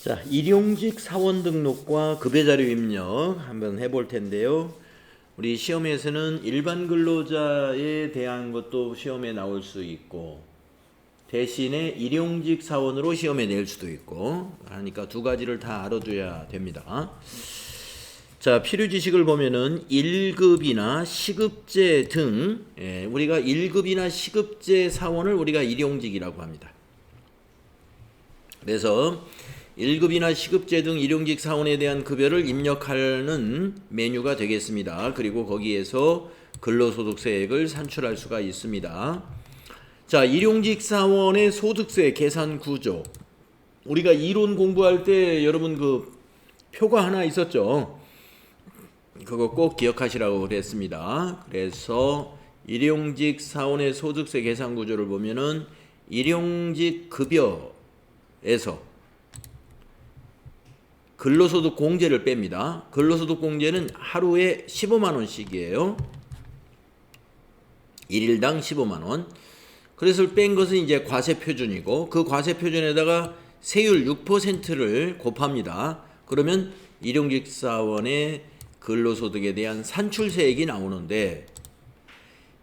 자, 일용직 사원 등록과 급여자료 입력 한번 해볼 텐데요. 우리 시험에서는 일반 근로자에 대한 것도 시험에 나올 수 있고 대신에 일용직 사원으로 시험에 낼 수도 있고 하니까 두 가지를 다 알아둬야 됩니다. 자, 필요 지식을 보면은 1급이나 시급제 등 우리가 1급이나 시급제 사원을 우리가 일용직이라고 합니다. 그래서 1급이나 시급제 등 일용직 사원에 대한 급여를 입력하는 메뉴가 되겠습니다. 그리고 거기에서 근로소득세액을 산출할 수가 있습니다. 자, 일용직 사원의 소득세 계산 구조. 우리가 이론 공부할 때 여러분 그 표가 하나 있었죠. 그거 꼭 기억하시라고 그랬습니다. 그래서 일용직 사원의 소득세 계산 구조를 보면은 일용직 급여에서 근로소득 공제를 뺍니다. 근로소득 공제는 하루에 15만 원씩이에요. 1일당 15만 원. 그래서 뺀 것은 이제 과세 표준이고 그 과세 표준에다가 세율 6%를 곱합니다. 그러면 일용직 사원의 근로소득에 대한 산출세액이 나오는데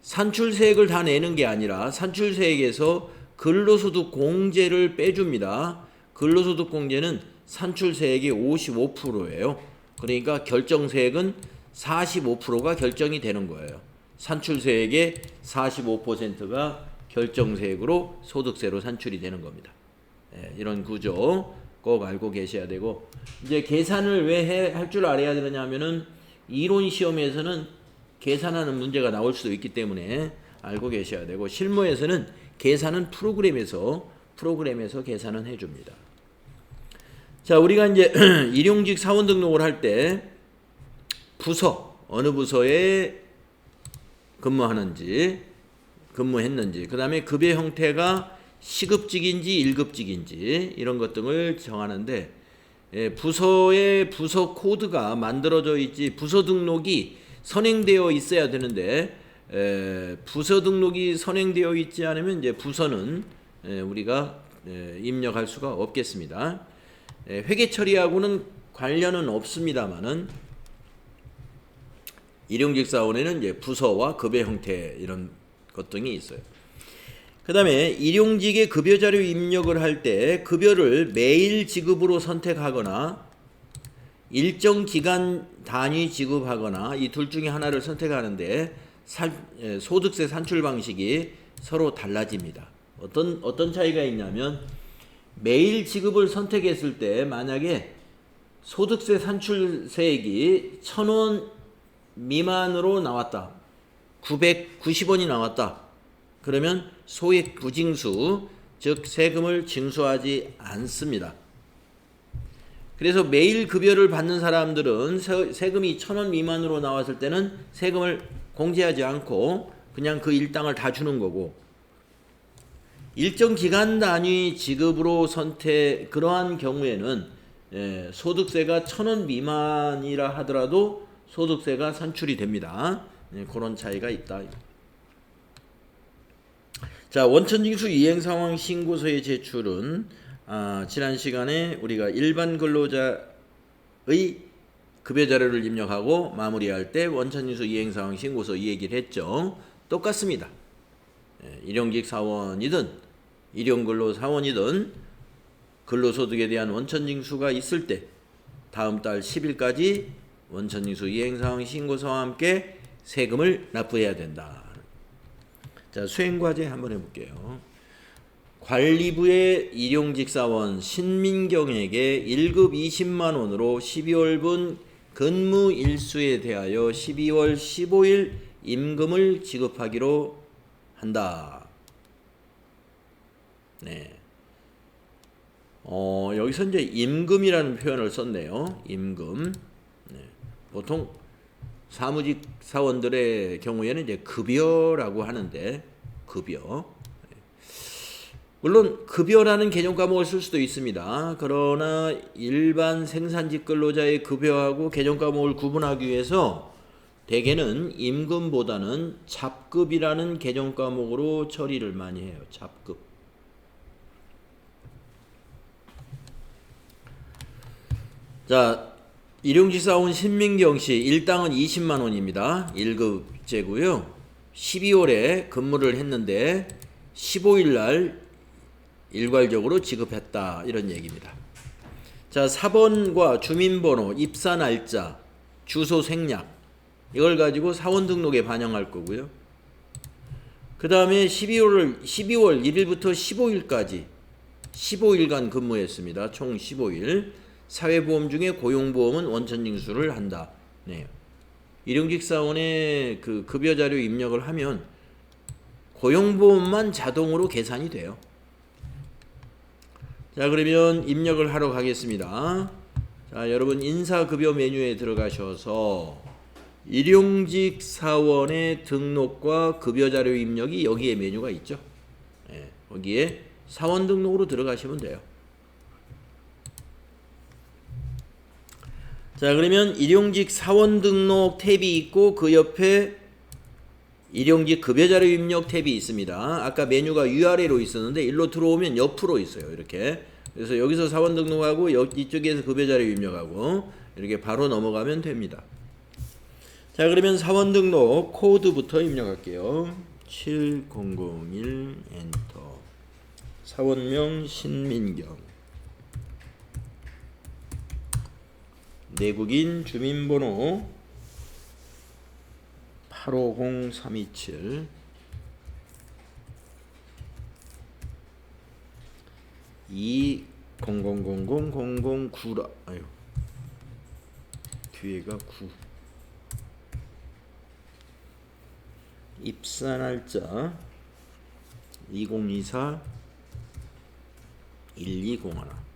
산출세액을 다 내는 게 아니라 산출세액에서 근로소득 공제를 빼줍니다. 근로소득 공제는 산출세액이 55%예요. 그러니까 결정세액은 45%가 결정이 되는 거예요. 산출세액의 45%가 결정세액으로 소득세로 산출이 되는 겁니다. 이런 구조 꼭 알고 계셔야 되고 이제 계산을 왜 할 줄 알아야 되느냐면은 이론 시험에서는 계산하는 문제가 나올 수도 있기 때문에 알고 계셔야 되고 실무에서는 계산은 프로그램에서 계산은 해줍니다. 자, 우리가 이제 일용직 사원 등록을 할 때 부서 어느 부서에 근무했는지 그 다음에 급여 형태가 시급직인지 1급직인지 이런 것 등을 정하는데 부서의 부서 코드가 만들어져 있지 부서 등록이 선행되어 있어야 되는데 부서 등록이 선행되어 있지 않으면 이제 부서는 우리가 입력할 수가 없겠습니다. 회계 처리하고는 관련은 없습니다만은 일용직 사원에는 이제 부서와 급여 형태 이런 것 등이 있어요. 그 다음에 일용직의 급여 자료 입력을 할 때 급여를 매일 지급으로 선택하거나 일정 기간 단위 지급하거나 이 둘 중에 하나를 선택하는데 소득세 산출 방식이 서로 달라집니다. 어떤 차이가 있냐면 매일 지급을 선택했을 때 만약에 소득세 산출세액이 1,000원 미만으로 나왔다. 990원이 나왔다. 그러면 소액 부징수, 즉 세금을 징수하지 않습니다. 그래서 매일 급여를 받는 사람들은 세금이 1,000원 미만으로 나왔을 때는 세금을 공제하지 않고 그냥 그 일당을 다 주는 거고 일정 기간 단위 지급으로 그러한 경우에는 소득세가 1,000원 미만이라 하더라도 소득세가 산출이 됩니다. 그런 차이가 있다. 자, 원천징수 이행상황 신고서의 제출은 지난 시간에 우리가 일반 근로자의 급여 자료를 입력하고 마무리할 때 원천징수 이행상황 신고서 이 얘기를 했죠. 똑같습니다. 일용직 사원이든 일용근로 사원이든 근로소득에 대한 원천징수가 있을 때 다음 달 10일까지 원천징수 이행상황 신고서와 함께 세금을 납부해야 된다. 자, 수행과제 한번 해볼게요. 관리부의 일용직 사원 신민경에게 1급 20만 원으로 12월분 근무 일수에 대하여 12월 15일 임금을 지급하기로 한다. 네. 여기서 이제 임금이라는 표현을 썼네요. 임금. 네. 보통 사무직 사원들의 경우에는 이제 급여라고 하는데 급여. 물론 급여라는 개념 과목을 쓸 수도 있습니다. 그러나 일반 생산직 근로자의 급여하고 개념 과목을 구분하기 위해서 대개는 임금보다는 잡급이라는 개념 과목으로 처리를 많이 해요. 잡급. 자, 일용직 사원 신민경 씨 일당은 20만 원입니다. 1급제고요. 12월에 근무를 했는데 15일 날 일괄적으로 지급했다. 이런 얘기입니다. 자, 4번과 주민번호, 입사 날짜, 주소 생략 이걸 가지고 사원 등록에 반영할 거고요. 그 다음에 12월 1일부터 15일까지 15일간 근무했습니다. 총 15일. 사회보험 중에 고용보험은 원천징수를 한다. 네. 일용직 사원의 그 급여 자료 입력을 하면 고용보험만 자동으로 계산이 돼요. 자, 그러면 입력을 하러 가겠습니다. 자, 여러분 인사급여 메뉴에 들어가셔서 일용직 사원의 등록과 급여 자료 입력이 여기에 메뉴가 있죠. 네, 거기에 사원 등록으로 들어가시면 돼요. 자, 그러면 일용직 사원 등록 탭이 있고 그 옆에 일용직 급여 자료 입력 탭이 있습니다. 아까 메뉴가 위아래로 있었는데 일로 들어오면 옆으로 있어요. 이렇게. 그래서 여기서 사원 등록하고 이쪽에서 급여 자료 입력하고 이렇게 바로 넘어가면 됩니다. 자, 그러면 사원 등록 코드부터 입력할게요. 7001 엔터. 사원명 신민경. 내국인 주민번호 850327 200000009라 아유 뒤에가 9 입사 날짜 2024 1201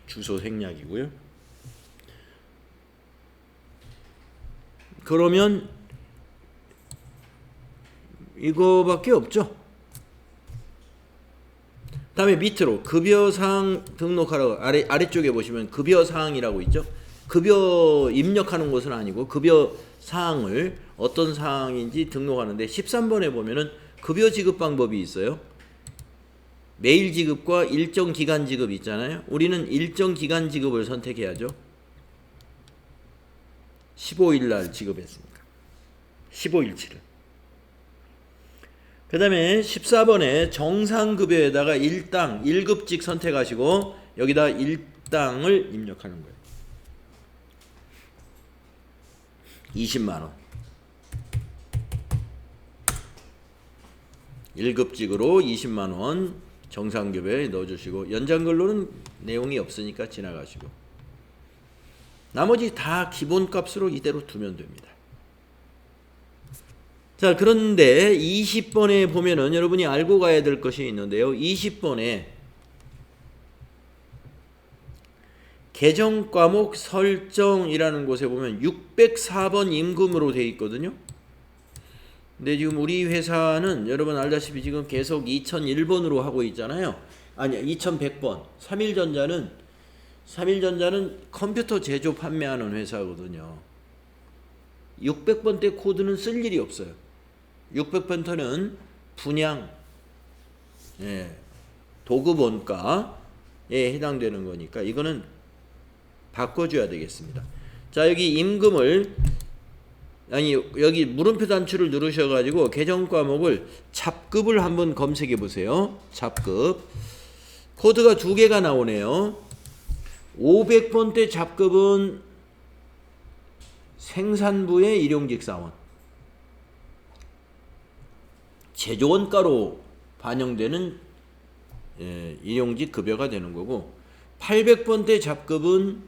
주소 생략이고요. 그러면 이거밖에 없죠. 다음에 밑으로 급여사항 등록하라고 아래쪽에 보시면 급여사항이라고 있죠. 급여 입력하는 것은 아니고 급여사항을 어떤 사항인지 등록하는데 13번에 보면은 급여 지급 방법이 있어요. 매일 지급과 일정 기간 지급 있잖아요. 우리는 일정 기간 지급을 선택해야죠. 15일 날 지급했으니까. 15일치를. 그 다음에 14번에 정상급여에다가 1당 1급직 선택하시고 여기다 1당을 입력하는 거예요. 20만원. 1급직으로 20만원 정상급여에 넣어주시고 연장근로는 내용이 없으니까 지나가시고 나머지 다 기본값으로 이대로 두면 됩니다. 자, 그런데 20번에 보면은 여러분이 알고 가야 될 것이 있는데요. 20번에 계정과목 설정이라는 곳에 보면 604번 임금으로 되어 있거든요. 근데 지금 우리 회사는 여러분 알다시피 지금 계속 2001번으로 하고 있잖아요. 아니 2100번. 3일전자는 컴퓨터 제조 판매하는 회사거든요. 600번대 코드는 쓸 일이 없어요. 600번대는 분양, 도급 원가에 해당되는 거니까 이거는 바꿔줘야 되겠습니다. 자, 여기 임금을 여기 물음표 단추를 누르셔가지고 계정 과목을 잡급을 한번 검색해 보세요. 잡급 코드가 2개가 나오네요. 500번대 잡급은 생산부의 일용직 사원 제조원가로 반영되는 일용직 급여가 되는 거고 800번대 잡급은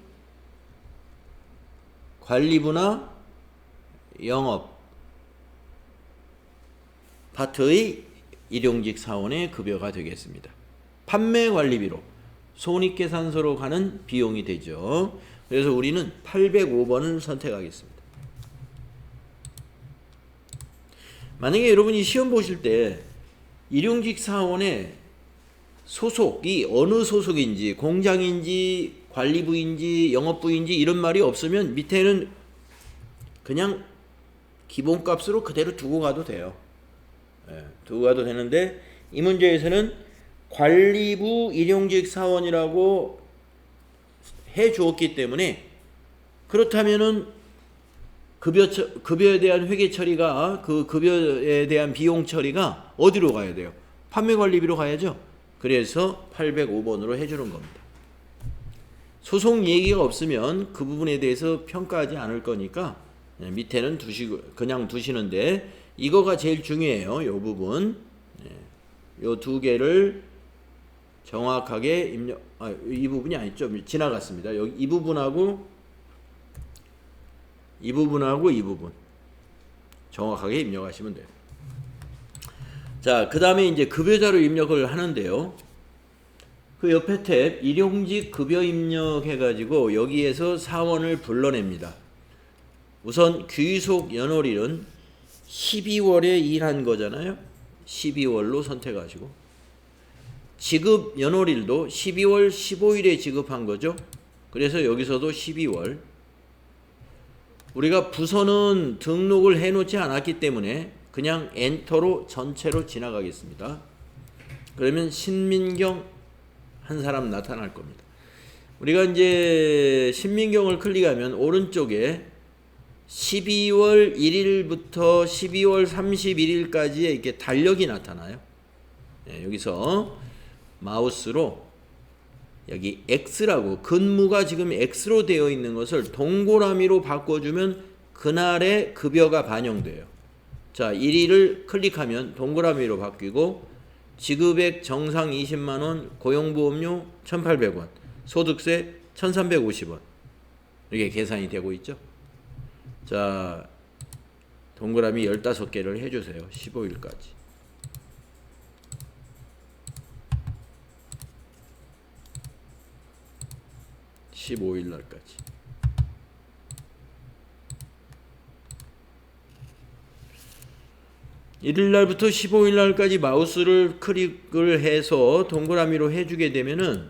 관리부나 영업 파트의 일용직 사원의 급여가 되겠습니다. 판매 관리비로 손익계산서로 가는 비용이 되죠. 그래서 우리는 805번을 선택하겠습니다. 만약에 여러분이 시험 보실 때 일용직 사원의 소속이 어느 소속인지 공장인지 관리부인지 영업부인지 이런 말이 없으면 밑에는 그냥 기본값으로 그대로 두고 가도 돼요. 두고 가도 되는데 이 문제에서는 관리부 일용직 사원이라고 해 주었기 때문에 그렇다면은 급여에 대한 회계 처리가 그 급여에 대한 비용 처리가 어디로 가야 돼요? 판매관리비로 가야죠. 그래서 805번으로 해주는 겁니다. 소송 얘기가 없으면 그 부분에 대해서 평가하지 않을 거니까 밑에는 그냥 두시는데 이거가 제일 중요해요. 이 부분. 이 두 개를 정확하게 이 부분이 아니죠. 지나갔습니다. 여기 이 부분하고 이 부분 정확하게 입력하시면 돼요. 자, 그 다음에 이제 급여자료 입력을 하는데요. 그 옆에 탭 일용직 급여 입력해가지고 여기에서 사원을 불러냅니다. 우선 귀속 연월일은 12월에 일한 거잖아요. 12월로 선택하시고 지급 연월일도 12월 15일에 지급한 거죠. 그래서 여기서도 12월. 우리가 부서는 등록을 해놓지 않았기 때문에 그냥 엔터로 전체로 지나가겠습니다. 그러면 신민경 한 사람 나타날 겁니다. 우리가 이제 신민경을 클릭하면 오른쪽에 12월 1일부터 12월 31일까지의 이렇게 달력이 나타나요. 여기서 마우스로 여기 X라고 근무가 지금 X로 되어 있는 것을 동그라미로 바꿔주면 그날의 급여가 반영돼요. 자, 1일을 클릭하면 동그라미로 바뀌고 지급액 정상 20만원, 고용보험료 1,800원, 소득세 1,350원 이렇게 계산이 되고 있죠. 자, 동그라미 15개를 해주세요. 15일까지. (15일) 날까지. (1일) 날부터 (15일) 날까지 마우스를 클릭을 해서 동그라미로 해주게 되면은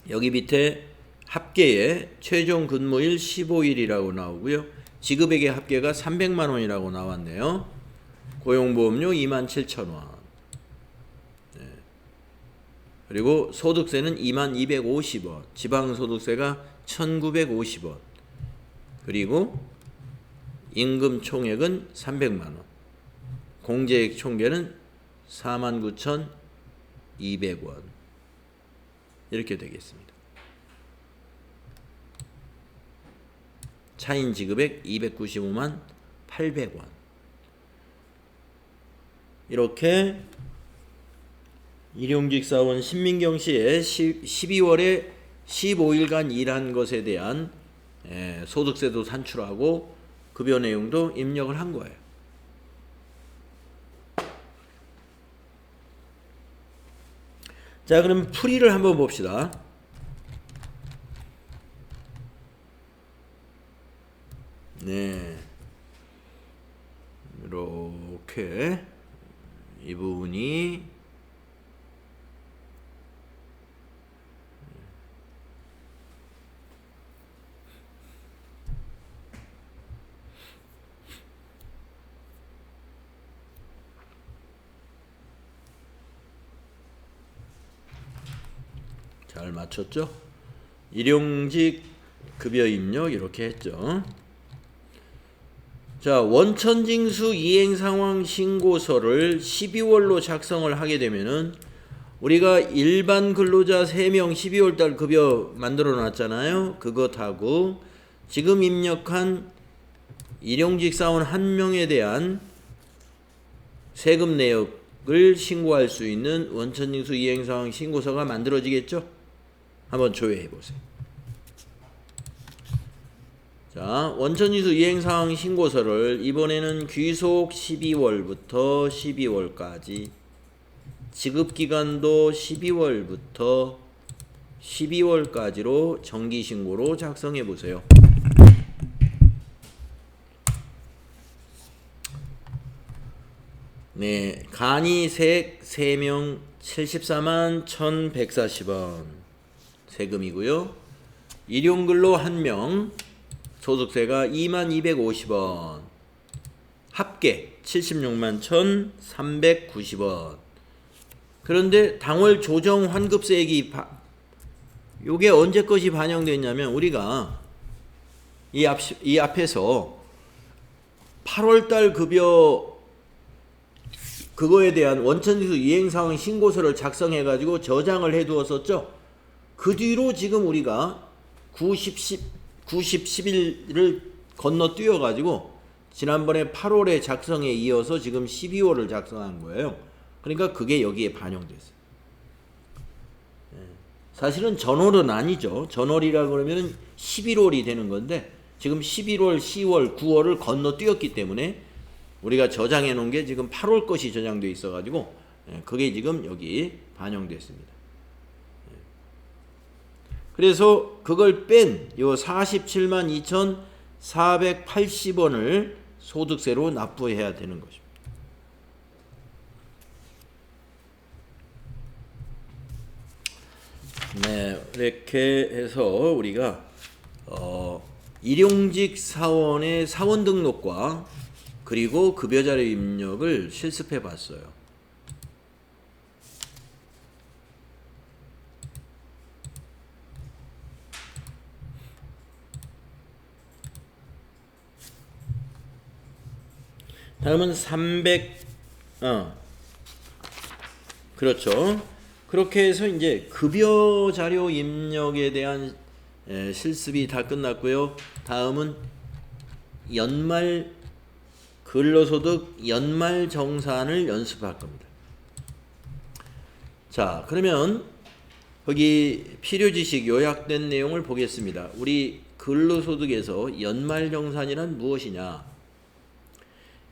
여기 밑에 합계의 최종 근무일 15일이라고 나오고요. 지급액의 합계가 300만 원이라고 나왔네요. 고용보험료 27,000원. 그리고 소득세는 2250원, 지방소득세가 1950원, 그리고 임금 총액은 300만원, 공제액 총계는 49,200원 이렇게 되겠습니다. 차인 지급액 295만 800원. 이렇게 일용직 사원 신민경 씨의 12월에 15일간 일한 것에 대한 소득세도 산출하고 급여 내용도 입력을 한 거예요. 자, 그럼 풀이를 한번 봅시다. 네, 이렇게 이 부분이 잘 맞췄죠? 일용직 급여 입력 이렇게 했죠. 자, 원천징수 이행상황 신고서를 12월로 작성을 하게 되면은 우리가 일반 근로자 3명 12월달 급여 만들어 놨잖아요. 그것하고 지금 입력한 일용직 사원 1명에 대한 세금 내역을 신고할 수 있는 원천징수 이행상황 신고서가 만들어지겠죠? 한번 조회해 보세요. 자, 원천징수 이행상황 신고서를 이번에는 귀속 12월부터 12월까지, 지급기간도 12월부터 12월까지로 정기신고로 작성해 보세요. 네, 간이색 3명 74만 1,140원 세금이고요. 일용근로 1명 소득세가 22,250원. 합계 76만 1,390원. 그런데 당월 조정 환급세액이 요게 언제 것이 반영됐냐면 우리가 이 앞에서 8월달 급여 그거에 대한 원천징수 이행사항 신고서를 작성해 가지고 저장을 해 두었었죠. 그 뒤로 지금 우리가 90, 10일을 건너뛰어 가지고 지난번에 8월에 작성에 이어서 지금 12월을 작성한 거예요. 그러니까 그게 여기에 반영됐어요. 사실은 전월은 아니죠. 전월이라 그러면 11월이 되는 건데 지금 11월, 10월, 9월을 건너뛰었기 때문에 우리가 저장해 놓은 게 지금 8월 것이 저장돼 있어 가지고 그게 지금 여기 반영됐습니다. 그래서 그걸 뺀 요 47만 2,480원을 소득세로 납부해야 되는 것입니다. 네, 이렇게 해서 우리가 일용직 사원의 사원 등록과 그리고 급여자료 입력을 실습해 봤어요. 다음은 그렇죠. 그렇게 해서 이제 급여 자료 입력에 대한 실습이 다 끝났고요. 다음은 연말 근로소득 연말 정산을 연습할 겁니다. 자, 그러면 거기 필요 지식 요약된 내용을 보겠습니다. 우리 근로소득에서 연말 정산이란 무엇이냐?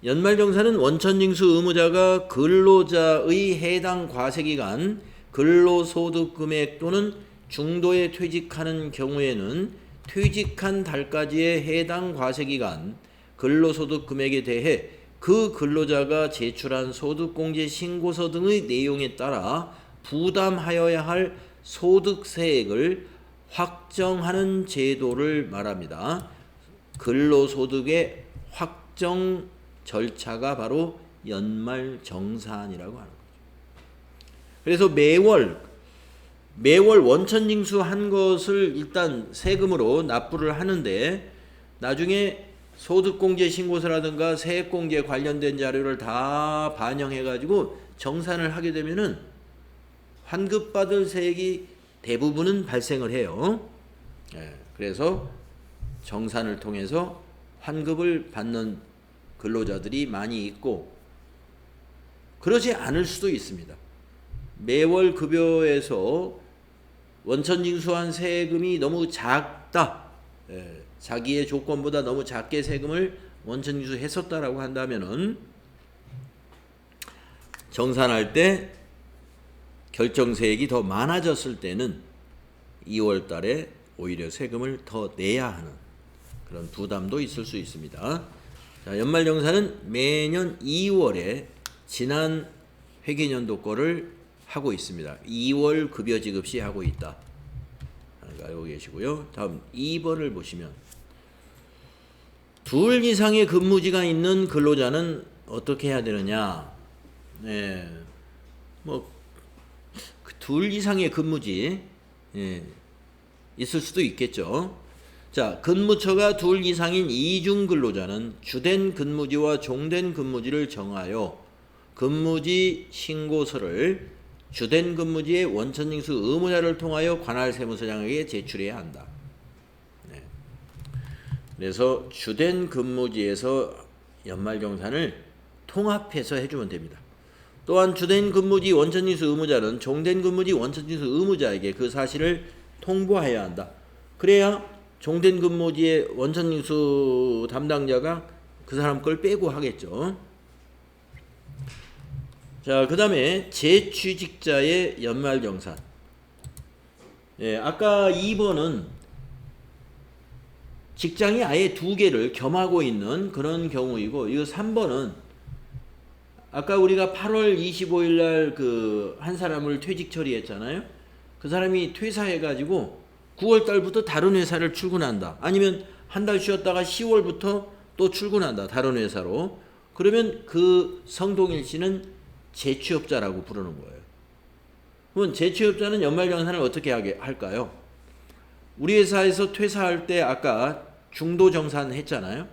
연말정산은 원천징수 의무자가 근로자의 해당 과세기간 근로소득 금액 또는 중도에 퇴직하는 경우에는 퇴직한 달까지의 해당 과세기간 근로소득 금액에 대해 그 근로자가 제출한 소득공제 신고서 등의 내용에 따라 부담하여야 할 소득세액을 확정하는 제도를 말합니다. 근로소득의 확정 절차가 바로 연말정산이라고 하는 거죠. 그래서 매월 원천징수한 것을 일단 세금으로 납부를 하는데 나중에 소득공제 신고서라든가 세액공제 관련된 자료를 다 반영해가지고 정산을 하게 되면은 환급받을 세액이 대부분은 발생을 해요. 그래서 정산을 통해서 환급을 받는 근로자들이 많이 있고 그러지 않을 수도 있습니다. 매월 급여에서 원천징수한 세금이 너무 작다. 자기의 조건보다 너무 작게 세금을 원천징수했었다라고 한다면은 정산할 때 결정세액이 더 많아졌을 때는 2월 달에 오히려 세금을 더 내야 하는 그런 부담도 있을 수 있습니다. 자, 연말정산은 매년 2월에 지난 회계연도 거를 하고 있습니다. 2월 급여 지급 시 하고 있다. 알고 계시고요. 다음 2번을 보시면 둘 이상의 근무지가 있는 근로자는 어떻게 해야 되느냐? 둘 이상의 근무지 있을 수도 있겠죠. 자, 근무처가 둘 이상인 이중 근로자는 주된 근무지와 종된 근무지를 정하여 근무지 신고서를 주된 근무지의 원천징수 의무자를 통하여 관할 세무서장에게 제출해야 한다. 그래서 주된 근무지에서 연말정산을 통합해서 해주면 됩니다. 또한 주된 근무지 원천징수 의무자는 종된 근무지 원천징수 의무자에게 그 사실을 통보해야 한다. 그래야 종된 근무지의 원천징수 담당자가 그 사람 걸 빼고 하겠죠. 자, 그 다음에 재취직자의 연말정산. 아까 2번은 직장이 아예 두 개를 겸하고 있는 그런 경우이고, 이거 3번은 아까 우리가 8월 25일 날 그 한 사람을 퇴직 처리했잖아요. 그 사람이 퇴사해가지고 9월 달부터 다른 회사를 출근한다. 아니면 한 달 쉬었다가 10월부터 또 출근한다. 다른 회사로. 그러면 그 성동일 씨는 재취업자라고 부르는 거예요. 그러면 재취업자는 연말정산을 어떻게 할까요? 우리 회사에서 퇴사할 때 아까 중도정산 했잖아요.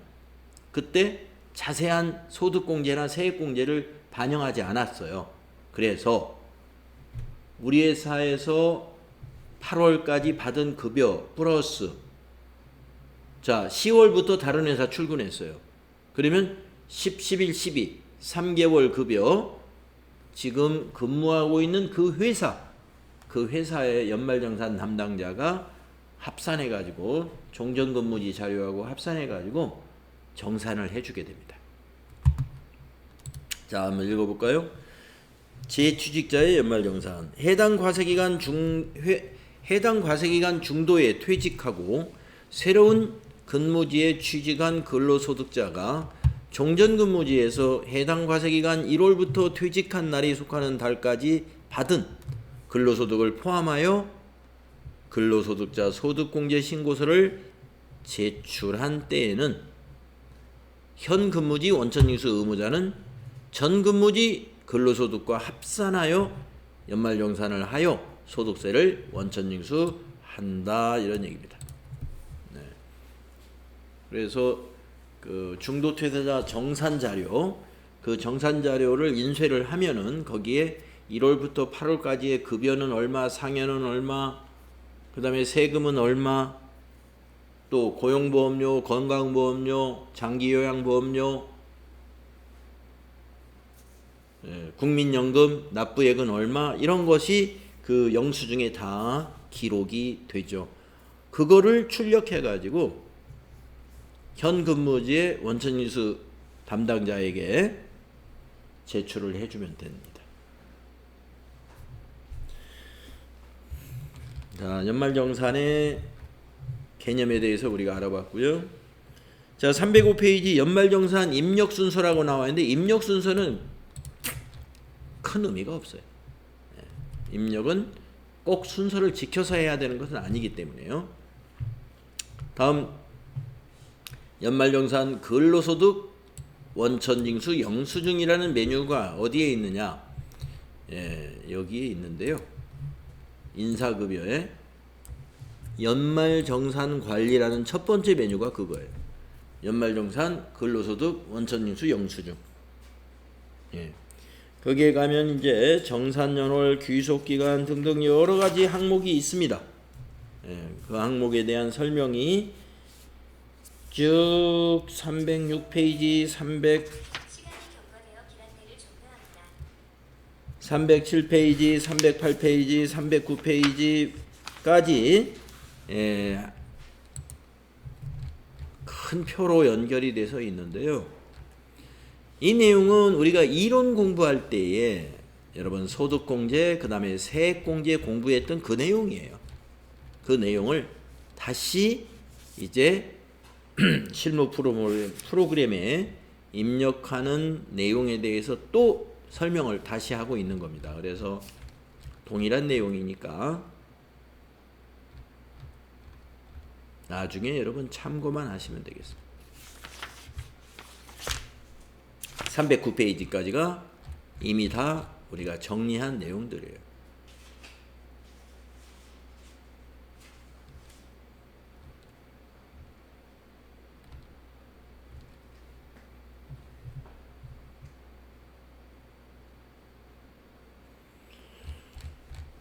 그때 자세한 소득공제나 세액공제를 반영하지 않았어요. 그래서 우리 회사에서 8월까지 받은 급여 플러스 자 10월부터 다른 회사 출근했어요. 그러면 10, 11, 12 3개월 급여 지금 근무하고 있는 그 회사의 연말정산 담당자가 합산해가지고 종전근무지 자료하고 합산해가지고 정산을 해주게 됩니다. 자, 한번 읽어볼까요? 재취직자의 연말정산. 해당 과세기간 중도에 퇴직하고 새로운 근무지에 취직한 근로소득자가 종전근무지에서 해당 과세기간 1월부터 퇴직한 날이 속하는 달까지 받은 근로소득을 포함하여 근로소득자 소득공제 신고서를 제출한 때에는 현 근무지 원천징수 의무자는 전 근무지 근로소득과 합산하여 연말정산을 하여 소득세를 원천징수한다 이런 얘기입니다. 네. 그래서 그 중도퇴사자 정산자료 그 정산자료를 인쇄를 하면은 거기에 1월부터 8월까지의 급여는 얼마, 상여는 얼마, 그 다음에 세금은 얼마, 또 고용보험료, 건강보험료, 장기요양보험료, 국민연금, 납부액은 얼마 이런 것이 그 영수증에 다 기록이 되죠. 그거를 출력해 가지고 현 근무지의 원천징수 담당자에게 제출을 해주면 됩니다. 자, 연말정산의 개념에 대해서 우리가 알아봤고요. 자, 305페이지 연말정산 입력순서라고 나와 있는데 입력순서는 큰 의미가 없어요. 입력은 꼭 순서를 지켜서 해야 되는 것은 아니기 때문에요. 다음 연말정산 근로소득 원천징수 영수증이라는 메뉴가 어디에 있느냐? 여기에 있는데요. 인사급여에 연말정산관리라는 첫 번째 메뉴가 그거예요. 연말정산 근로소득 원천징수 영수증. 거기에 가면 이제 정산연월, 귀속기간 등등 여러 가지 항목이 있습니다. 그 항목에 대한 설명이 쭉 306페이지, 307페이지, 308페이지, 309페이지까지 큰 표로 연결이 돼서 있는데요. 이 내용은 우리가 이론 공부할 때에 여러분 소득공제 그 다음에 세액공제 공부했던 그 내용이에요. 그 내용을 다시 이제 실무 프로그램에 입력하는 내용에 대해서 또 설명을 다시 하고 있는 겁니다. 그래서 동일한 내용이니까 나중에 여러분 참고만 하시면 되겠습니다. 309페이지까지가 이미 다 우리가 정리한 내용들이에요.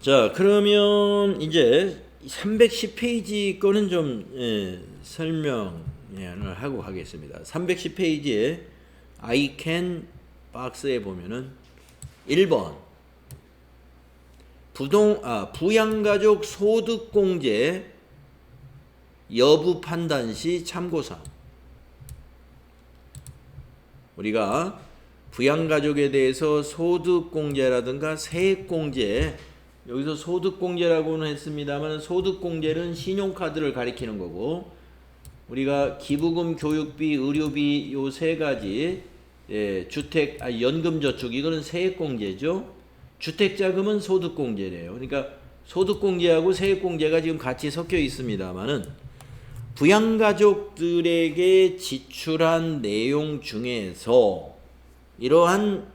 자, 그러면 이제 310페이지 거는 좀 설명을 하고 가겠습니다. 310페이지에 I can 박스에 보면은 1번 부양가족 소득공제 여부 판단 시 참고사항. 우리가 부양가족에 대해서 소득공제라든가 세액공제, 여기서 소득공제라고는 했습니다만 소득공제는 신용카드를 가리키는 거고, 우리가 기부금, 교육비, 의료비 요 세 가지, 연금저축 이거는 세액공제죠. 주택자금은 소득공제래요. 그러니까 소득공제하고 세액공제가 지금 같이 섞여 있습니다만은 부양가족들에게 지출한 내용 중에서 이러한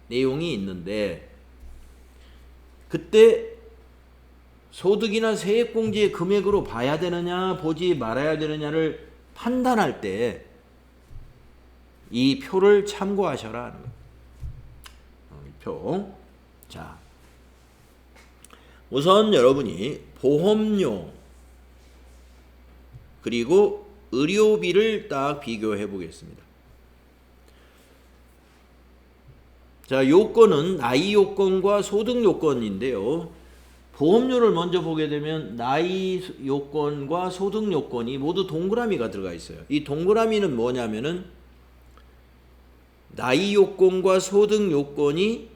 내용이 있는데, 그때 소득이나 세액공제의 금액으로 봐야 되느냐 보지 말아야 되느냐를 판단할 때 이 표를 참고하셔라 하는 거예요. 이 표. 자, 우선 여러분이 보험료 그리고 의료비를 딱 비교해 보겠습니다. 자, 요건은 나이 요건과 소득 요건인데요. 보험료를 먼저 보게 되면 나이 요건과 소득 요건이 모두 동그라미가 들어가 있어요. 이 동그라미는 뭐냐면은 나이 요건과 소득 요건이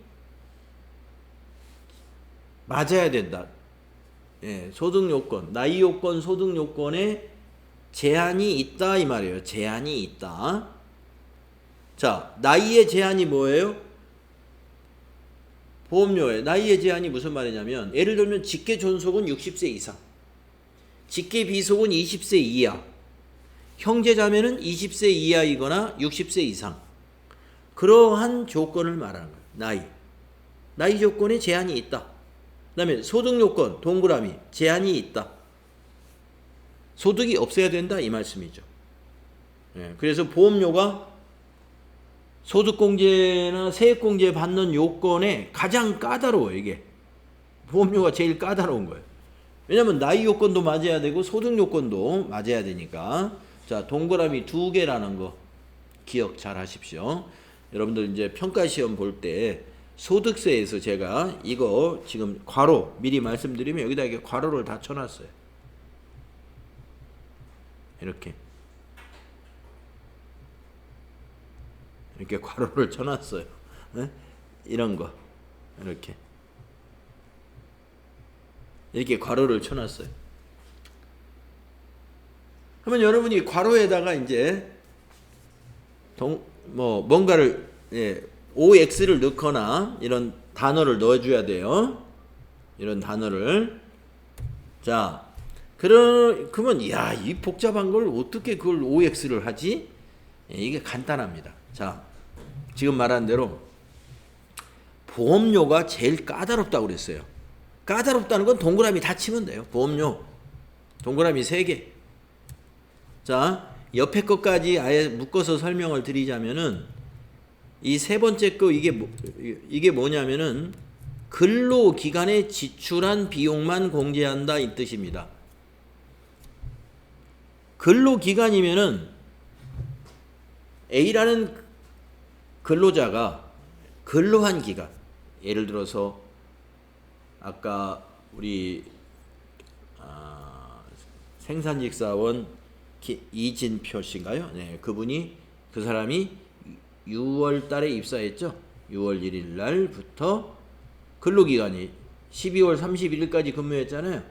맞아야 된다. 예, 소득 요건, 나이 요건, 소득 요건에 제한이 있다 이 말이에요. 제한이 있다. 자, 나이의 제한이 뭐예요? 보험료에 나이의 제한이 무슨 말이냐면, 예를 들면 직계 존속은 60세 이상, 직계 비속은 20세 이하, 형제 자매는 20세 이하이거나 60세 이상, 그러한 조건을 말하는 거예요. 나이 조건에 제한이 있다. 그 다음에 소득 요건 동그라미 제한이 있다. 소득이 없어야 된다 이 말씀이죠. 예, 그래서 보험료가 소득공제나 세액공제 받는 요건에 가장 까다로워요. 이게 보험료가 제일 까다로운 거예요. 왜냐하면 나이 요건도 맞아야 되고 소득 요건도 맞아야 되니까. 자, 동그라미 2개라는 거 기억 잘 하십시오. 여러분들 이제 평가시험 볼 때 소득세에서 제가 이거 지금 괄호 미리 말씀드리면 여기다 이렇게 괄호를 다 쳐놨어요. 이렇게 괄호를 쳐놨어요. 네? 이런 거 이렇게 괄호를 쳐놨어요. 그러면 여러분이 괄호에다가 이제 뭔가를 OX를 넣거나 이런 단어를 넣어줘야 돼요. 이런 단어를. 자, 그러면 이 복잡한 걸 어떻게 그걸 OX를 하지? 이게 간단합니다. 자, 지금 말한 대로 보험료가 제일 까다롭다고 그랬어요. 까다롭다는 건 동그라미 다 치면 돼요. 보험료 동그라미 3개. 자, 옆에 것까지 아예 묶어서 설명을 드리자면은 이 세 번째 거 이게 뭐냐면은 근로기간에 지출한 비용만 공제한다 이 뜻입니다. 근로기간이면은 A라는 근로자가 근로한 기간, 예를 들어서 아까 우리 생산직사원 이진표 씨인가요? 네, 그 사람이 6월 달에 입사했죠. 6월 1일 날부터 근로기간이 12월 31일까지 근무했잖아요.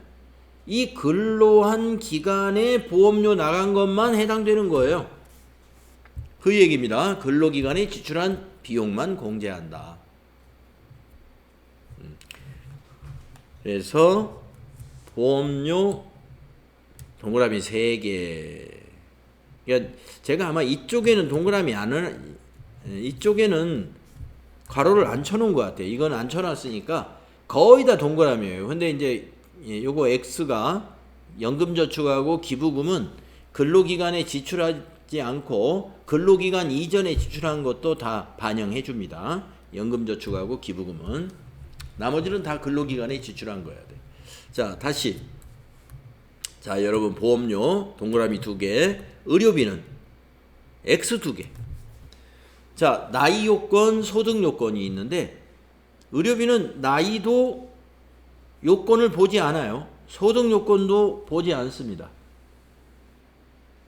이 근로한 기간에 보험료 나간 것만 해당되는 거예요. 그 얘기입니다. 근로기간에 지출한 비용만 공제한다. 그래서 보험료 동그라미 3개. 그러니까 제가 아마 이쪽에는 동그라미 이쪽에는 괄호를 안 쳐놓은 것 같아요. 이건 안 쳐놨으니까 거의 다 동그라미예요. 근데 이제 요거 X가 연금저축하고 기부금은 근로기간에 지출하지 않고 근로기간 이전에 지출한 것도 다 반영해 줍니다. 연금저축하고 기부금은. 나머지는 다 근로기간에 지출한 거야 돼. 자, 다시. 자, 여러분 보험료 동그라미 2개, 의료비는 X 2개. 자, 나이 요건, 소득 요건이 있는데 의료비는 나이도 요건을 보지 않아요. 소득 요건도 보지 않습니다.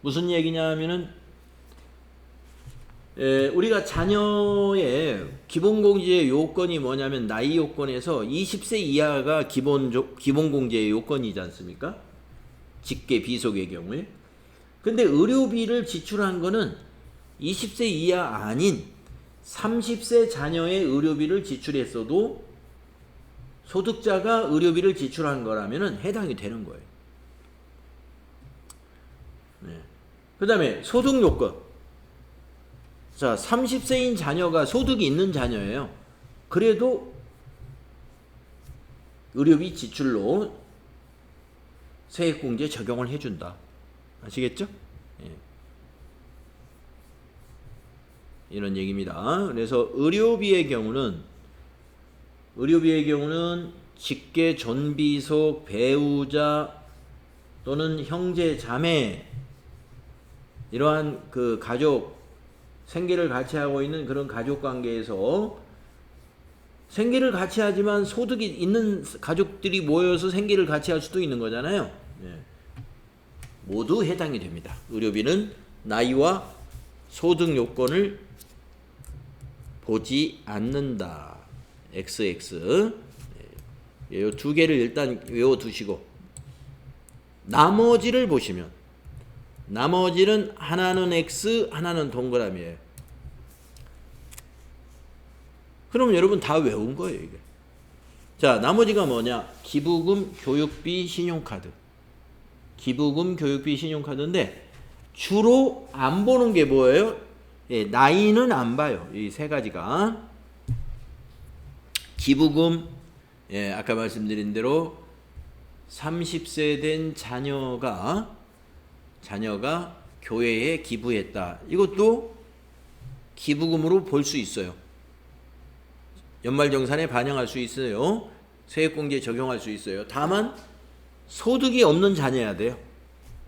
무슨 얘기냐 하면은 우리가 자녀의 기본공제의 요건이 뭐냐면 나이 요건에서 20세 이하가 기본공제의 요건이지 않습니까? 직계 비속의 경우에. 근데 의료비를 지출한 거는 20세 이하 아닌 30세 자녀의 의료비를 지출했어도 소득자가 의료비를 지출한 거라면 해당이 되는 거예요. 그 다음에 소득 요건. 자, 30세인 자녀가 소득이 있는 자녀예요. 그래도 의료비 지출로 세액공제 적용을 해준다. 아시겠죠? 예. 이런 얘기입니다. 그래서 의료비의 경우는 직계 존비속 배우자 또는 형제 자매 이러한 그 가족 생계를 같이 하고 있는 그런 가족 관계에서 생계를 같이 하지만 소득이 있는 가족들이 모여서 생계를 같이 할 수도 있는 거잖아요. 예. 모두 해당이 됩니다. 의료비는 나이와 소득 요건을 보지 않는다. XX. 이 두 개를 일단 외워두시고 나머지를 보시면 나머지는 하나는 X, 하나는 동그라미예요. 그럼 여러분 다 외운 거예요, 이게. 자, 나머지가 뭐냐? 기부금, 교육비, 신용카드. 기부금, 교육비, 신용카드인데 주로 안 보는 게 뭐예요? 예, 나이는 안 봐요. 이 세 가지가. 기부금, 예, 아까 말씀드린 대로 30세 된 자녀가 교회에 기부했다. 이것도 기부금으로 볼 수 있어요. 연말정산에 반영할 수 있어요. 세액공제 적용할 수 있어요. 다만 소득이 없는 자녀야 돼요.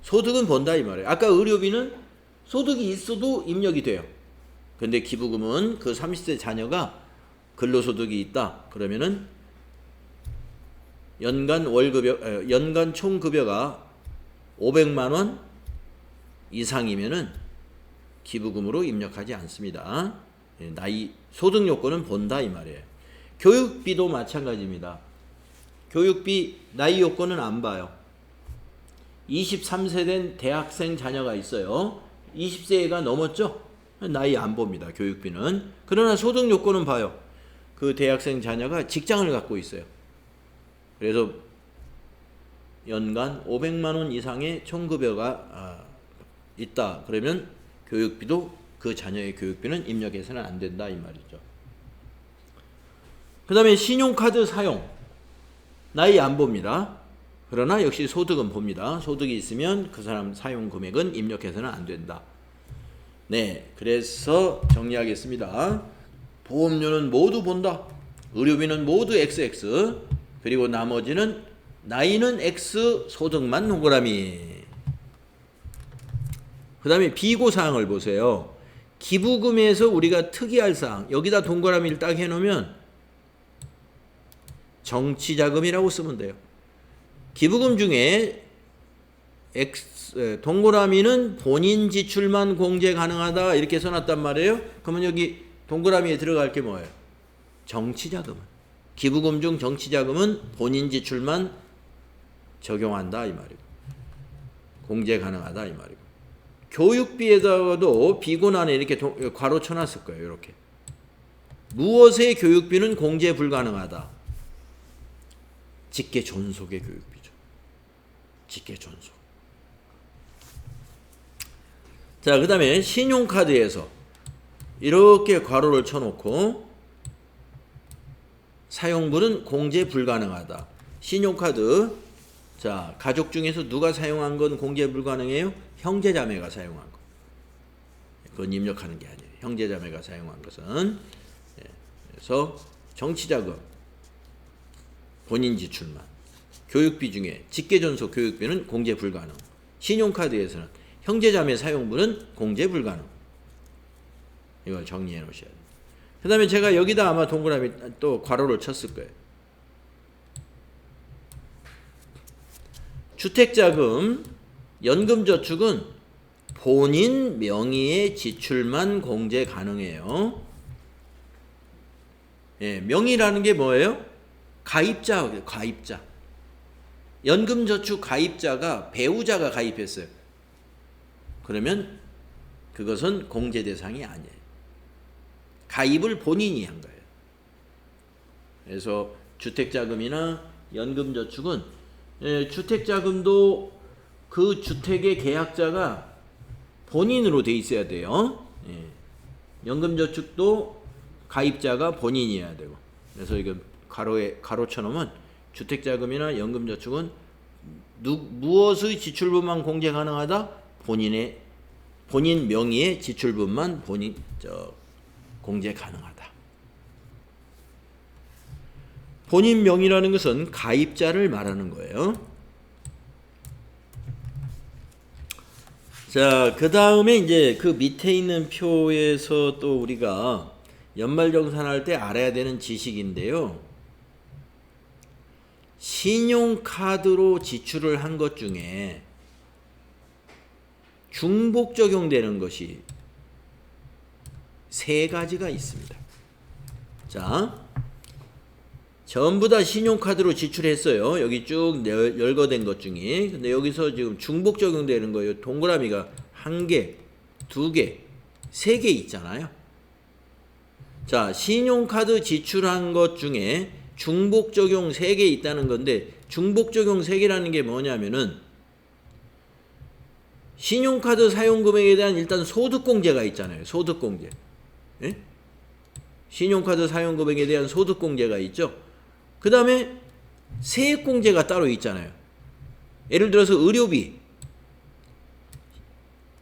소득은 본다 이 말이에요. 아까 의료비는 소득이 있어도 입력이 돼요. 근데 기부금은 그 30세 자녀가 근로소득이 있다. 그러면은 연간 총급여가 500만 원 이상이면은 기부금으로 입력하지 않습니다. 나이 소득 요건은 본다 이 말이에요. 교육비도 마찬가지입니다. 교육비 나이 요건은 안 봐요. 23세 된 대학생 자녀가 있어요. 20세가 넘었죠? 나이 안 봅니다. 교육비는. 그러나 소득 요건은 봐요. 그 대학생 자녀가 직장을 갖고 있어요. 그래서 연간 500만 원 이상의 총급여가 있다. 그러면 교육비도 그 자녀의 교육비는 입력해서는 안 된다 이 말이죠. 그 다음에 신용카드 사용. 나이 안 봅니다. 그러나 역시 소득은 봅니다. 소득이 있으면 그 사람 사용 금액은 입력해서는 안 된다. 네, 그래서 정리하겠습니다. 보험료는 모두 본다. 의료비는 모두 XX. 그리고 나머지는 나이는 X, 소득만 동그라미. 그 다음에 비고사항을 보세요. 기부금에서 우리가 특이할 사항, 여기다 동그라미를 딱 해놓으면 정치자금이라고 쓰면 돼요. 기부금 중에 동그라미는 본인 지출만 공제 가능하다 이렇게 써놨단 말이에요. 그러면 여기 동그라미에 들어갈 게 뭐예요? 정치자금은. 기부금 중 정치자금은 본인 지출만 적용한다 이 말이고 공제 가능하다 이 말이고 교육비에다가도 비곤 안에 이렇게 괄호 쳐놨을 거예요. 이렇게 무엇의 교육비는 공제 불가능하다. 직계 존속의 교육비죠. 직계 존속. 자, 그 다음에 신용카드에서 이렇게 괄호를 쳐놓고 사용분은 공제 불가능하다. 신용카드. 자, 가족 중에서 누가 사용한 건 공제 불가능해요? 형제자매가 사용한 거. 그건 입력하는 게 아니에요. 형제자매가 사용한 것은. 그래서 정치자금, 본인 지출만. 교육비 중에 직계존속 교육비는 공제 불가능. 신용카드에서는 형제자매 사용분은 공제 불가능. 이걸 정리해 놓으셔야 돼요. 그 다음에 제가 여기다 아마 동그라미 또 괄호를 쳤을 거예요. 주택자금, 연금저축은 본인 명의의 지출만 공제 가능해요. 예, 명의라는 게 뭐예요? 가입자, 가입자. 연금저축 가입자가 배우자가 가입했어요. 그러면 그것은 공제 대상이 아니에요. 가입을 본인이 한 거예요. 그래서 주택자금이나 연금저축은 주택자금도 그 주택의 계약자가 본인으로 돼 있어야 돼요. 예. 연금저축도 가입자가 본인이어야 되고. 그래서 이거 가로 쳐놓으면 주택자금이나 연금저축은 무엇의 지출분만 공제 가능하다? 본인 명의의 지출분만 공제 가능하다. 본인 명의라는 것은 가입자를 말하는 거예요. 자, 그 다음에 이제 그 밑에 있는 표에서 또 우리가 연말정산할 때 알아야 되는 지식인데요. 신용카드로 지출을 한 것 중에 중복 적용되는 것이 세 가지가 있습니다. 자, 전부 다 신용카드로 지출했어요. 여기 쭉 열거된 것 중에. 근데 여기서 지금 중복 적용되는 거예요. 동그라미가 1개, 2개, 3개 있잖아요. 자, 신용카드 지출한 것 중에 중복 적용 3개 있다는 건데, 중복 적용 3개라는 게 뭐냐면은 신용카드 사용금액에 대한 일단 소득공제가 있잖아요. 소득공제. 예? 신용카드 사용금액에 대한 소득공제가 있죠. 그 다음에 세액공제가 따로 있잖아요. 예를 들어서 의료비,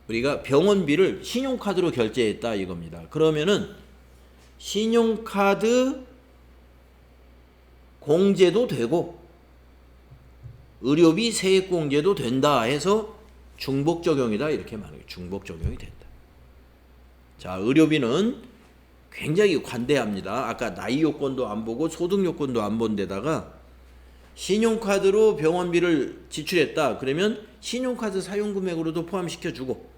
우리가 병원비를 신용카드로 결제했다 이겁니다. 그러면은 신용카드 공제도 되고 의료비 세액공제도 된다 해서 중복적용이다 이렇게 말해요. 중복적용이 된다. 자, 의료비는 굉장히 관대합니다. 아까 나이 요건도 안 보고 소득 요건도 안 본 데다가 신용카드로 병원비를 지출했다. 그러면 신용카드 사용금액으로도 포함시켜주고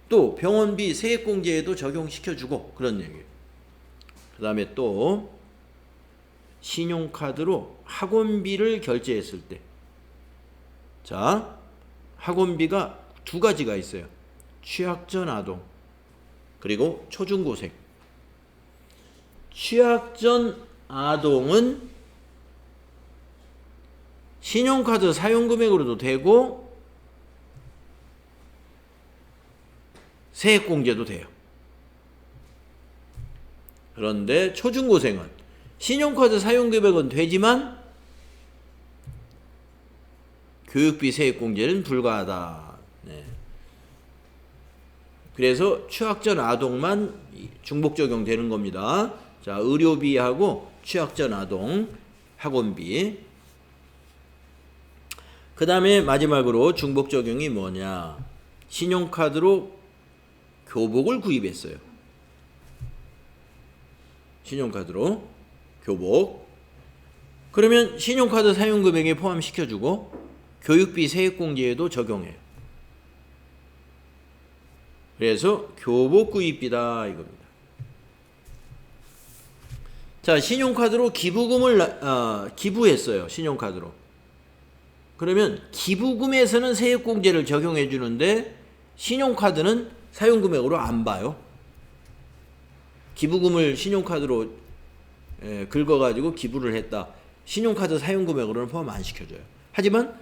또 병원비 세액공제에도 적용시켜주고 그런 얘기예요. 그 다음에 또 신용카드로 학원비를 결제했을 때, 자, 학원비가 두 가지가 있어요. 취약전 아동 그리고 초중고생. 취약전 아동은 신용카드 사용금액으로도 되고 세액공제도 돼요. 그런데 초중고생은 신용카드 사용금액은 되지만 교육비 세액공제는 불가하다. 네. 그래서 취약전 아동만 중복 적용되는 겁니다. 자, 의료비하고 취약전 아동 학원비. 그 다음에 마지막으로 중복 적용이 뭐냐? 신용카드로 교복을 구입했어요. 신용카드로 교복. 그러면 신용카드 사용금액에 포함시켜주고 교육비 세액공제에도 적용해요. 그래서 교복 구입비다 이겁니다. 자, 신용카드로 기부금을 기부했어요. 신용카드로. 그러면 기부금에서는 세액공제를 적용해 주는데 신용카드는 사용금액으로 안 봐요. 기부금을 신용카드로 긁어가지고 기부를 했다. 신용카드 사용금액으로는 포함 안 시켜줘요. 하지만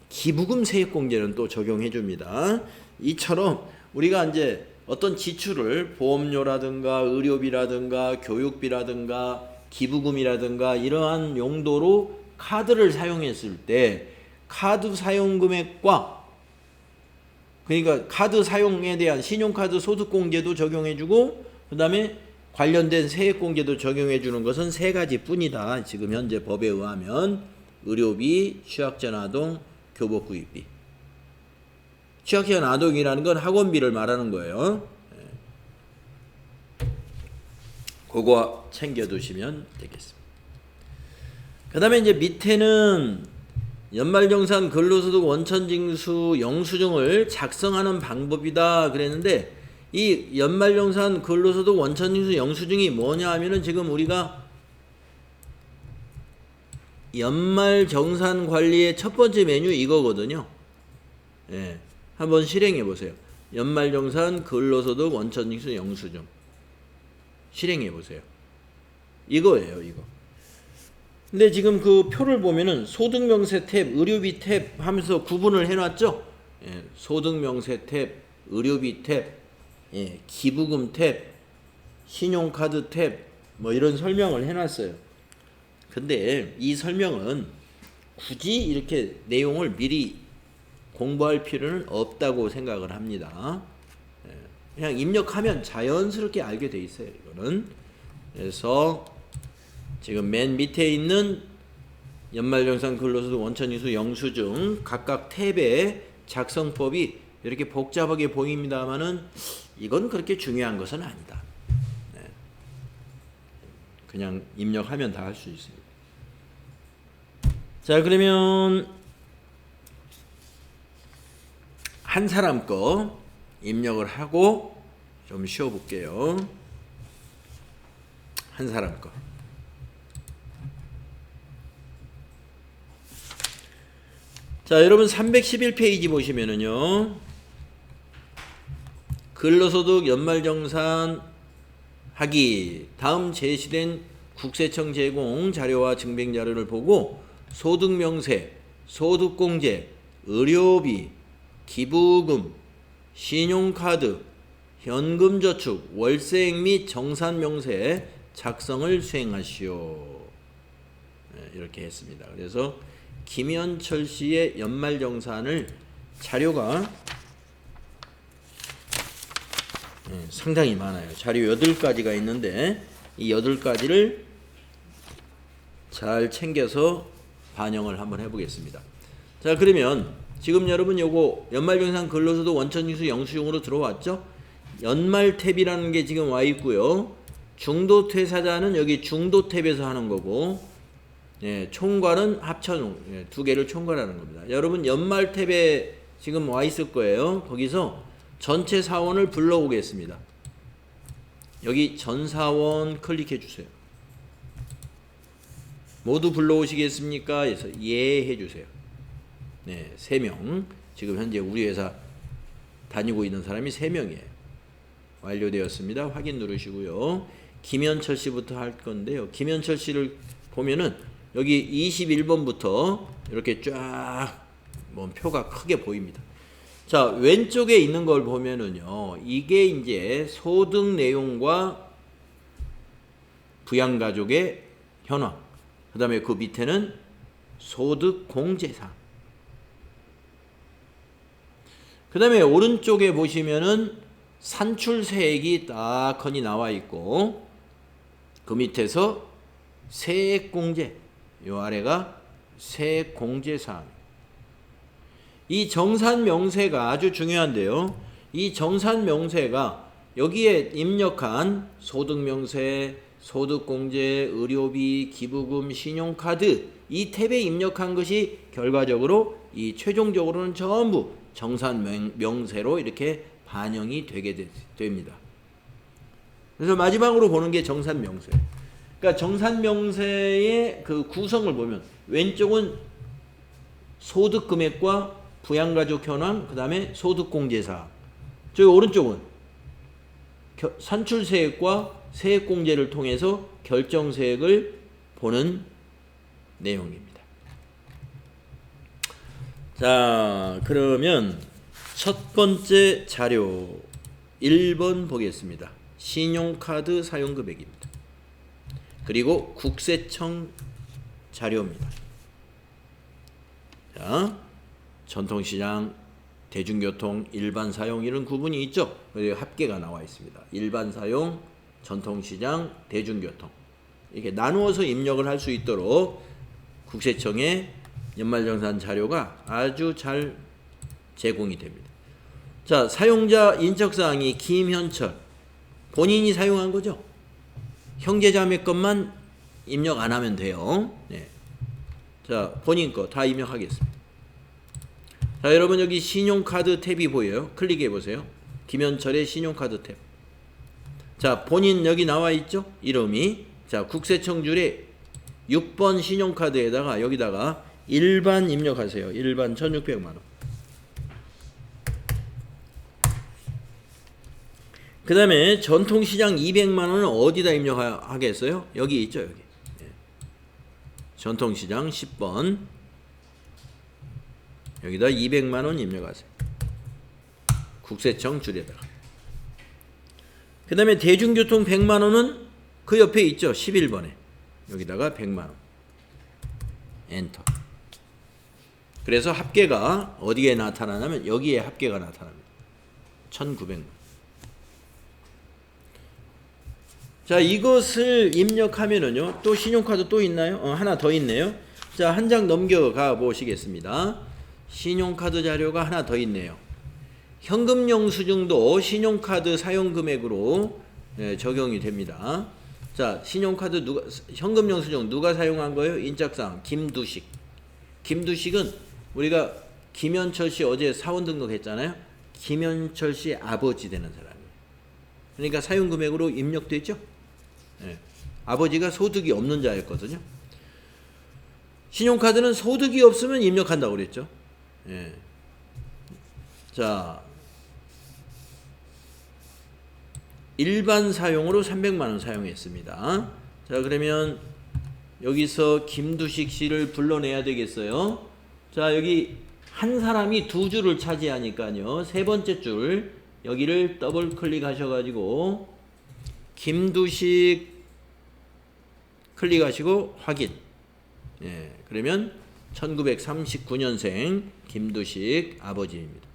기부금 세액공제는 또 적용해 줍니다. 이처럼 우리가 이제 어떤 지출을 보험료라든가 의료비라든가 교육비라든가 기부금이라든가 이러한 용도로 카드를 사용했을 때 카드 사용금액과, 그러니까 카드 사용에 대한 신용카드 소득공제도 적용해주고 그 다음에 관련된 세액공제도 적용해주는 것은 세 가지 뿐이다. 지금 현재 법에 의하면 의료비, 취약전 아동, 교복구입비. 취약전 아동이라는 건 학원비를 말하는 거예요. 그거 챙겨두시면 되겠습니다. 그 다음에 이제 밑에는 연말정산 근로소득 원천징수 영수증을 작성하는 방법이다 그랬는데, 이 연말정산 근로소득 원천징수 영수증이 뭐냐 하면은 지금 우리가 연말정산 관리의 첫 번째 메뉴 이거거든요. 예, 한번 실행해 보세요. 연말정산 근로소득 원천징수 영수증 실행해 보세요. 이거예요, 이거. 근데 지금 그 표를 보면은 소득명세 탭, 의료비 탭 하면서 구분을 해놨죠. 예, 소득명세 탭, 의료비 탭, 예, 기부금 탭, 신용카드 탭, 뭐 이런 설명을 해놨어요. 근데 이 설명은 굳이 이렇게 내용을 미리 공부할 필요는 없다고 생각을 합니다. 예, 그냥 입력하면 자연스럽게 알게 돼 있어요. 이거는. 그래서 지금 맨 밑에 있는 연말정산 근로소득 원천징수 영수증 각각 탭의 작성법이 이렇게 복잡하게 보입니다만은 이건 그렇게 중요한 것은 아니다. 네. 그냥 입력하면 다 할 수 있습니다. 자, 그러면 한 사람 거 입력을 하고 좀 쉬어볼게요. 한 사람 거. 자, 여러분 311페이지 보시면은요. 근로소득 연말정산 하기 다음 제시된 국세청 제공 자료와 증빙 자료를 보고 소득명세, 소득공제, 의료비, 기부금, 신용카드, 현금저축, 월세액 및 정산명세 작성을 수행하시오. 이렇게 했습니다. 그래서 김현철 씨의 연말정산을 자료가 상당히 많아요. 자료 8가지가 있는데 이 8가지를 잘 챙겨서 반영을 한번 해보겠습니다. 자, 그러면 지금 여러분 요거 연말정산 근로소득 원천징수 영수증으로 들어왔죠? 연말 탭이라는 게 지금 와 있고요. 중도 퇴사자는 여기 중도 탭에서 하는 거고, 예, 총괄은 합천, 예, 두 개를 총괄하는 겁니다. 여러분 연말 탭에 지금 와 있을 거예요. 거기서 전체 사원을 불러오겠습니다. 여기 전 사원 클릭해 주세요. 모두 불러오시겠습니까? 해서 예 해주세요. 네, 3명. 지금 현재 우리 회사 다니고 있는 사람이 3명이에요. 완료되었습니다. 확인 누르시고요. 김현철 씨부터 할 건데요. 김현철 씨를 보면은 여기 21번부터 이렇게 쫙 뭐 표가 크게 보입니다. 자, 왼쪽에 있는 걸 보면은요. 이게 이제 소득 내용과 부양가족의 현황. 그 다음에 그 밑에는 소득 공제사항. 그 다음에 오른쪽에 보시면은 산출세액이 딱하니 나와 있고, 그 밑에서 세액공제, 요 아래가 세액공제사항. 이 정산명세가 아주 중요한데요. 이 정산명세가 여기에 입력한 소득명세, 소득공제, 의료비, 기부금, 신용카드 이 탭에 입력한 것이 결과적으로 이 최종적으로는 전부 정산명세로 이렇게 반영이 되게 됩니다. 그래서 마지막으로 보는 게 정산명세. 그러니까 정산명세의 그 구성을 보면 왼쪽은 소득금액과 부양가족 현황, 그 다음에 소득공제사항. 저기 오른쪽은 산출세액과 세액공제를 통해서 결정세액을 보는 내용입니다. 자, 그러면 첫 번째 자료 1번 보겠습니다. 신용카드 사용금액입니다. 그리고 국세청 자료입니다. 자, 전통시장, 대중교통, 일반 사용 이런 구분이 있죠. 합계가 나와 있습니다. 일반 사용, 전통시장, 대중교통 이렇게 나누어서 입력을 할 수 있도록 국세청의 연말정산 자료가 아주 잘 제공이 됩니다. 자, 사용자 인적사항이 김현철 본인이 사용한 거죠. 형제자매 것만 입력 안 하면 돼요. 네. 자, 본인 거 다 입력하겠습니다. 자, 여러분 여기 신용카드 탭이 보여요. 클릭해 보세요. 김현철의 신용카드 탭. 자, 본인 여기 나와 있죠? 이름이. 자, 국세청 줄에 6번 신용카드에다가 여기다가 일반 입력하세요. 일반 1,600만 원. 그 다음에 전통시장 200만 원은 어디다 입력하겠어요? 여기 있죠, 여기. 전통시장 10번 여기다 200만원 입력하세요. 국세청 줄에다가. 그 다음에 대중교통 100만원은 그 옆에 있죠. 11번에 여기다가 100만원 엔터. 그래서 합계가 어디에 나타나냐면 여기에 합계가 나타납니다. 1900만. 자, 이것을 입력하면은요, 또 신용카드 또 있나요? 하나 더 있네요. 자, 한 장 넘겨가 보시겠습니다. 신용카드 자료가 하나 더 있네요. 현금 영수증도 신용카드 사용 금액으로 적용이 됩니다. 자, 신용카드 현금 영수증 누가 사용한 거예요? 인적사항 김두식. 김두식은 우리가 김현철 씨 어제 사원 등록했잖아요. 김현철 씨 아버지 되는 사람이에요. 그러니까 사용 금액으로 입력됐죠. 아버지가 소득이 없는 자였거든요. 신용카드는 소득이 없으면 입력한다고 그랬죠. 자, 일반 사용으로 300만원 사용했습니다. 자, 그러면 여기서 김두식 씨를 불러내야 되겠어요. 자, 여기 한 사람이 두 줄을 차지하니까요. 세 번째 줄 여기를 더블 클릭하셔가지고 김두식 클릭하시고 확인. 그러면 1939년생 김두식 아버지입니다.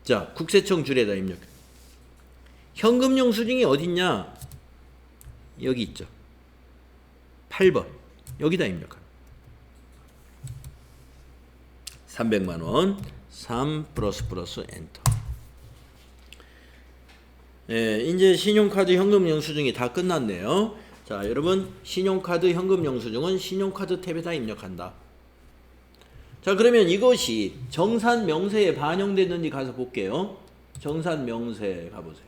자, 국세청 줄에다 입력. 현금 영수증이 어딨냐? 여기 있죠. 8번 여기다 입력합니다. 300만원 3 플러스 엔터. 이제 신용카드 현금 영수증이 다 끝났네요. 자, 여러분 신용카드 현금 영수증은 신용카드 탭에다 입력한다. 자, 그러면 이것이 정산명세에 반영되는지 가서 볼게요. 정산명세 가보세요.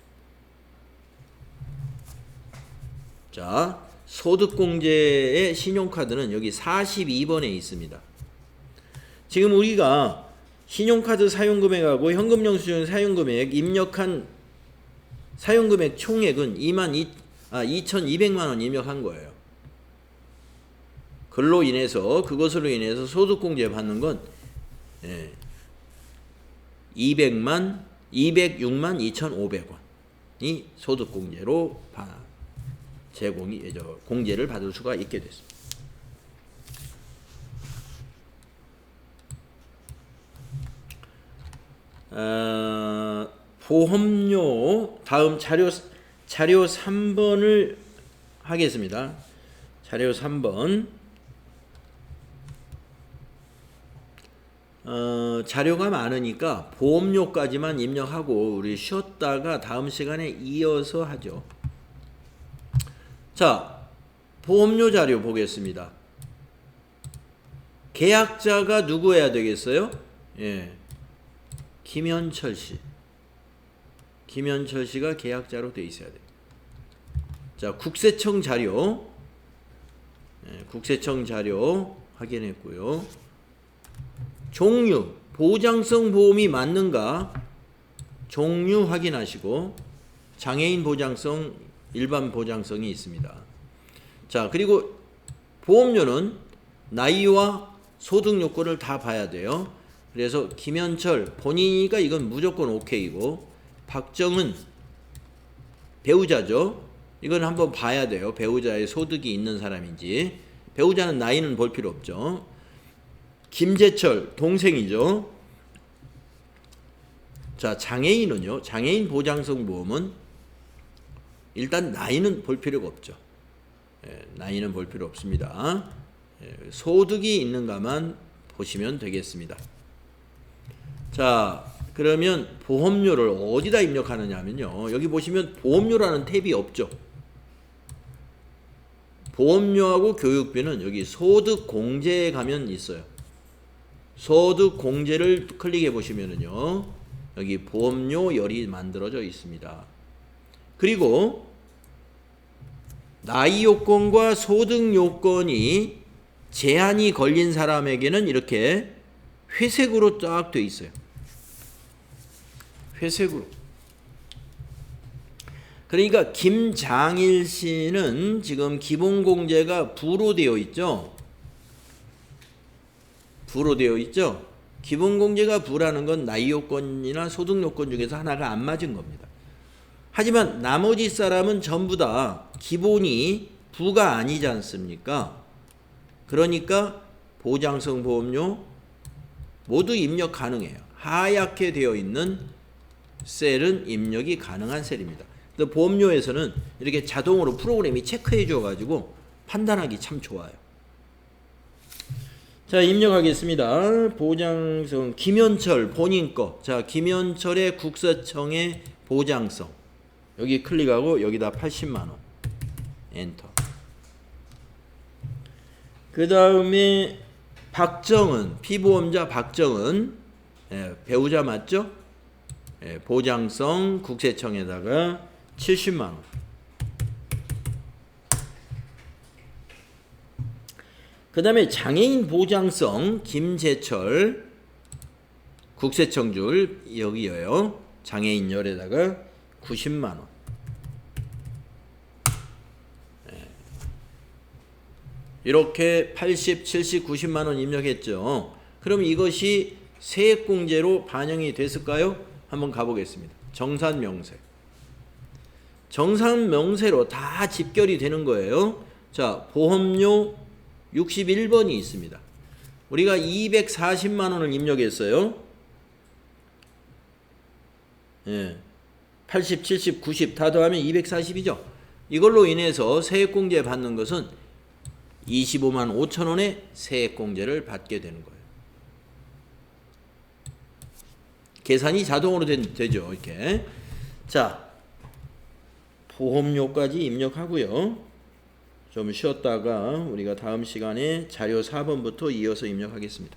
자, 소득공제의 신용카드는 여기 42번에 있습니다. 지금 우리가 신용카드 사용금액하고 현금영수증 사용금액 입력한 사용금액 총액은 2,200만원 입력한 거예요. 그것으로 인해서 소득공제 받는 건 206만 2,500원이 소득공제로 공제를 받을 수가 있게 됐습니다. 보험료 다음 자료 3번을 하겠습니다. 자료 3번. 자료가 많으니까 보험료까지만 입력하고 우리 쉬었다가 다음 시간에 이어서 하죠. 자, 보험료 자료 보겠습니다. 계약자가 누구여야 되겠어요? 김현철 씨. 김현철 씨가 계약자로 돼 있어야 돼요. 자, 국세청 자료. 국세청 자료 확인했고요. 종류, 보장성 보험이 맞는가? 종류 확인하시고 장애인 보장성, 일반 보장성이 있습니다. 자, 그리고 보험료는 나이와 소득 요건을 다 봐야 돼요. 그래서 김현철 본인이니까 이건 무조건 오케이고, 박정은 배우자죠. 이건 한번 봐야 돼요. 배우자의 소득이 있는 사람인지. 배우자는 나이는 볼 필요 없죠. 김재철 동생이죠. 자, 장애인은요. 장애인 보장성 보험은 일단 나이는 볼 필요가 없죠. 나이는 볼 필요 없습니다. 소득이 있는가만 보시면 되겠습니다. 자, 그러면 보험료를 어디다 입력하느냐 하면요. 여기 보시면 보험료라는 탭이 없죠. 보험료하고 교육비는 여기 소득공제에 가면 있어요. 소득공제를 클릭해 보시면은요. 여기 보험료 열이 만들어져 있습니다. 그리고 나이 요건과 소득 요건이 제한이 걸린 사람에게는 이렇게 회색으로 쫙 돼 있어요. 회색으로. 그러니까 김장일 씨는 지금 기본공제가 부로 되어 있죠. 부로 되어 있죠. 기본공제가 부라는 건 나이 요건이나 소득 요건 중에서 하나가 안 맞은 겁니다. 하지만 나머지 사람은 전부 다 기본이 부가 아니지 않습니까? 그러니까 보장성 보험료 모두 입력 가능해요. 하얗게 되어 있는 셀은 입력이 가능한 셀입니다. 보험료에서는 이렇게 자동으로 프로그램이 체크해 줘 가지고 판단하기 참 좋아요. 자, 입력하겠습니다. 보장성 김현철 본인 거. 자, 김현철의 국세청의 보장성. 여기 클릭하고 여기다 80만 원. 엔터. 그다음에 박정은 피보험자 박정은 배우자 맞죠? 보장성 국세청에다가 70만 원. 그 다음에 장애인 보장성 김재철 국세청줄 여기요. 장애인 열에다가 90만 원. 이렇게 80, 70, 90만 원 입력했죠. 그럼 이것이 세액공제로 반영이 됐을까요? 한번 가보겠습니다. 정산명세. 정산명세로 다 집결이 되는 거예요. 자, 보험료 61번이 있습니다. 우리가 240만 원을 입력했어요. 80, 70, 90 다 더하면 240이죠. 이걸로 인해서 세액공제 받는 것은 25만 5천 원의 세액공제를 받게 되는 거예요. 계산이 자동으로 되죠. 이렇게. 자, 보험료까지 입력하고요. 좀 쉬었다가 우리가 다음 시간에 자료 4번부터 이어서 입력하겠습니다.